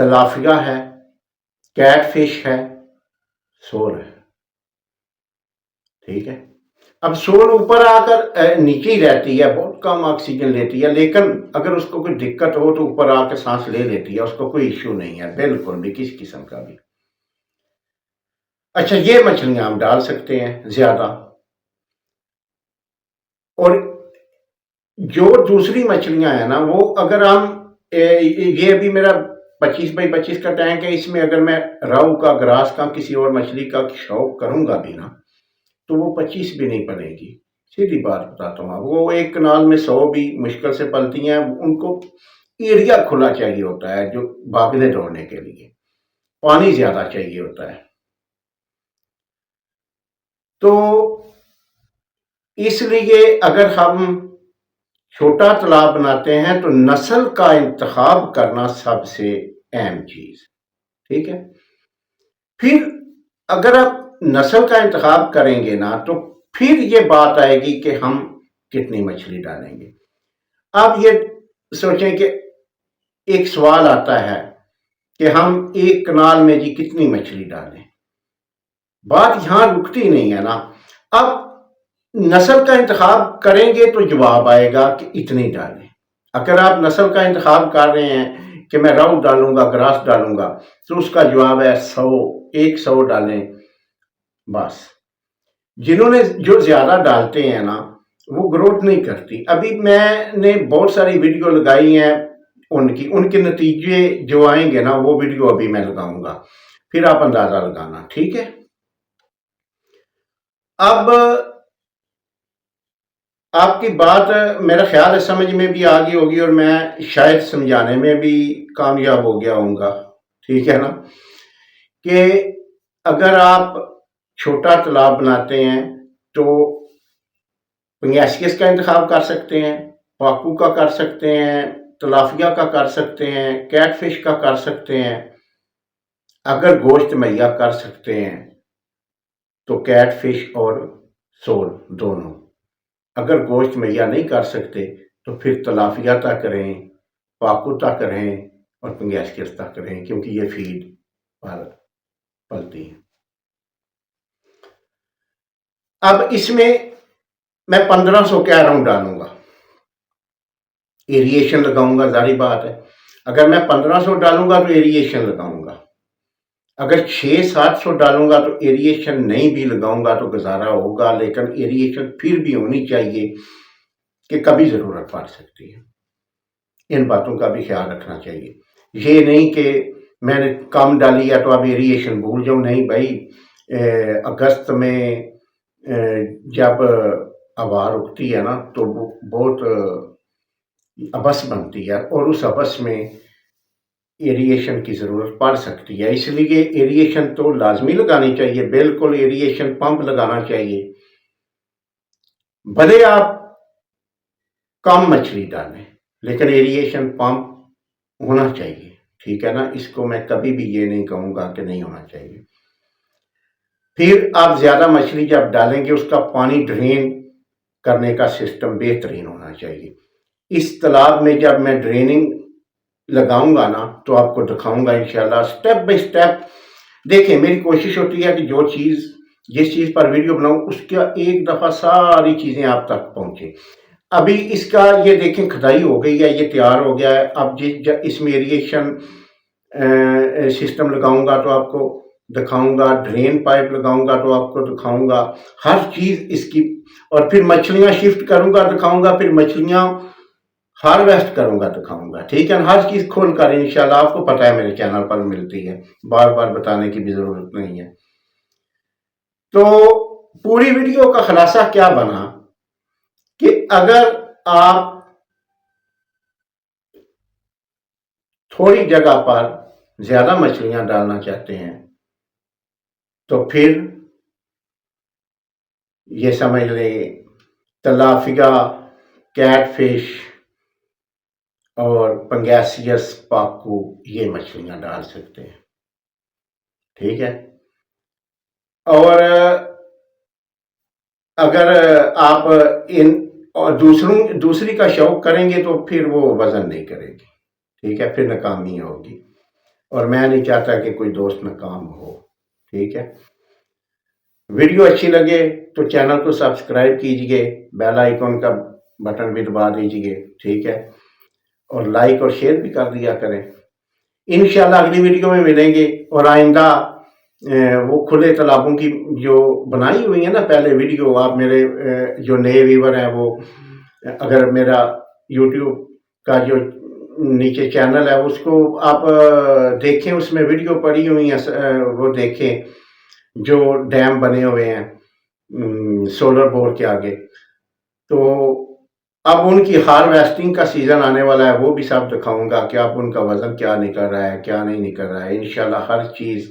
تلافیا ہے، Kate fish ہے، civil ہے، ٹھیک ہے۔ اب سول اوپر آ کر نیچے ہی رہتی ہے، بہت کم آکسیجن لیتی ہے، لیکن اگر اس کو کوئی دقت ہو تو اوپر آ کے سانس لے لیتی ہے، اس کو کوئی ایشو نہیں ہے بالکل بھی، کسی قسم کا بھی۔ اچھا، یہ مچھلیاں ہم ڈال سکتے ہیں زیادہ، اور جو دوسری مچھلیاں ہیں نا وہ اگر ہم یہ ابھی میرا 25x25 کا ٹینک ہے، اس میں اگر میں راؤ کا، گراس کا، کسی اور مچھلی کا شوق کروں گا بھی نا تو وہ 25 بھی نہیں پلے گی، سیدھی بات بتاتا ہوں۔ وہ ایک کنال میں 100 بھی مشکل سے پلتی ہیں، ان کو ایریا کھلا چاہیے ہوتا ہے جو بھاگنے دوڑنے کے لیے، پانی زیادہ چاہیے ہوتا ہے۔ تو اس لیے اگر ہم چھوٹا تالاب بناتے ہیں تو نسل کا انتخاب کرنا سب سے اہم چیز، ٹھیک ہے۔ پھر اگر آپ نسل کا انتخاب کریں گے نا تو پھر یہ بات آئے گی کہ ہم کتنی مچھلی ڈالیں گے۔ آپ یہ سوچیں کہ ایک سوال آتا ہے کہ ہم ایک کنال میں جی کتنی مچھلی ڈالیں، بات یہاں رکتی نہیں ہے نا۔ اب نسل کا انتخاب کریں گے تو جواب آئے گا کہ اتنی ڈالیں۔ اگر آپ نسل کا انتخاب کر رہے ہیں کہ میں راؤ ڈالوں گا، گراس ڈالوں گا، تو اس کا جواب ہے 100 ڈالیں بس۔ جنہوں نے جو زیادہ ڈالتے ہیں نا وہ گروتھ نہیں کرتی۔ ابھی میں نے بہت ساری ویڈیو لگائی ہیں ان کے نتیجے جو آئیں گے نا وہ ویڈیو ابھی میں لگاؤں گا، پھر آپ اندازہ لگانا، ٹھیک ہے۔ اب آپ کی بات میرا خیال ہے سمجھ میں بھی آ گئی ہوگی، اور میں شاید سمجھانے میں بھی کامیاب ہو گیا ہوں گا، ٹھیک ہے نا، کہ اگر آپ چھوٹا تالاب بناتے ہیں تو پنگیسیس کا انتخاب کر سکتے ہیں، پاکو کا کر سکتے ہیں، تلافیا کا کر سکتے ہیں، کیٹ فش کا کر سکتے ہیں۔ اگر گوشت مہیا کر سکتے ہیں تو کیٹ فش اور سول دونوں، اگر گوشت مہیا نہیں کر سکتے تو پھر تلافیا تک کریں، پاکو تک کریں اور پنگیسیس تک کریں، کیونکہ یہ فیڈ پر پلتی ہیں۔ اب اس میں 1500 کہہ رہا ہوں ڈالوں گا، ایریشن لگاؤں گا، ظاہری بات ہے۔ اگر میں 1500 ڈالوں گا تو ایریشن لگاؤں گا، اگر 600-700 ڈالوں گا تو ایریشن نہیں بھی لگاؤں گا تو گزارا ہوگا، لیکن ایریشن پھر بھی ہونی چاہیے کہ کبھی ضرورت پڑ سکتی ہے، ان باتوں کا بھی خیال رکھنا چاہیے۔ یہ نہیں کہ میں نے کم ڈالی ہے تو اب ایریشن بھول جاؤں، نہیں بھائی۔ اگست میں جب ہوا رکتی ہے نا تو بہت ابس بنتی ہے، اور اس ابس میں ایریشن کی ضرورت پڑ سکتی ہے، اس لیے ایریشن تو لازمی لگانی چاہیے، بالکل ایریشن پمپ لگانا چاہیے، بھلے آپ کم مچھلی ڈالیں لیکن ایریشن پمپ ہونا چاہیے، ٹھیک ہے نا۔ اس کو میں کبھی بھی یہ نہیں کہوں گا کہ نہیں ہونا چاہیے۔ پھر آپ زیادہ مچھلی جب ڈالیں گے اس کا پانی ڈرین کرنے کا سسٹم بہترین ہونا چاہیے۔ اس تالاب میں جب میں ڈریننگ لگاؤں گا نا تو آپ کو دکھاؤں گا انشاءاللہ سٹیپ بائی سٹیپ۔ دیکھیں میری کوشش ہوتی ہے کہ جس چیز پر ویڈیو بناؤں اس کا ایک دفعہ ساری چیزیں آپ تک پہنچے۔ ابھی اس کا یہ دیکھیں کھدائی ہو گئی ہے، یہ تیار ہو گیا ہے۔ اب اس میں ایریشن سسٹم لگاؤں گا تو آپ کو دکھاؤں گا، ڈرین پائپ لگاؤں گا تو آپ کو دکھاؤں گا، ہر چیز اس کی، اور پھر مچھلیاں شفٹ کروں گا دکھاؤں گا، پھر مچھلیاں ہارویسٹ کروں گا دکھاؤں گا، ٹھیک ہے۔ ہر چیز کھول کر انشاءاللہ آپ کو پتہ ہے میرے چینل پر ملتی ہے، بار بار بتانے کی بھی ضرورت نہیں ہے۔ تو پوری ویڈیو کا خلاصہ کیا بنا کہ اگر آپ تھوڑی جگہ پر زیادہ مچھلیاں ڈالنا چاہتے ہیں تو پھر یہ سمجھ لیں تلافیا، کیٹ فش اور پنگیسیس، پاکو، یہ مچھلیاں ڈال سکتے ہیں، ٹھیک ہے۔ اور اگر آپ دوسری کا شوق کریں گے تو پھر وہ وزن نہیں کرے گی، ٹھیک ہے، پھر ناکامی ہوگی۔ اور میں نہیں چاہتا کہ کوئی دوست ناکام ہو. ٹھیک ہے، ویڈیو اچھی لگے تو چینل کو سبسکرائب کیجئے، بیل آئیکن کا بٹن بھی دبا دیجئے. ٹھیک ہے، اور لائک اور شیئر بھی کر دیا کریں. انشاءاللہ اگلی ویڈیو میں ملیں گے. اور آئندہ وہ کھلے تالابوں کی جو بنائی ہوئی ہیں نا پہلے ویڈیو، آپ میرے جو نئے ویور ہیں وہ اگر میرا یوٹیوب کا جو نیچے چینل ہے اس کو آپ دیکھیں، اس میں ویڈیو پڑی ہوئی ہیں، وہ دیکھیں جو ڈیم بنے ہوئے ہیں سولر بورڈ کے آگے. تو اب ان کی ہارویسٹنگ کا سیزن آنے والا ہے، وہ بھی سب دکھاؤں گا کہ اب ان کا وزن کیا نکل رہا ہے، کیا نہیں نکل رہا ہے. انشاءاللہ ہر چیز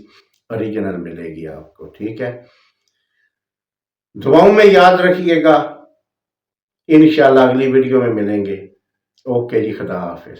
اوریجنل ملے گی آپ کو. ٹھیک ہے، دعاؤں میں یاد رکھیے گا. انشاءاللہ اگلی ویڈیو میں ملیں گے. اوکے جی، خدا حافظ.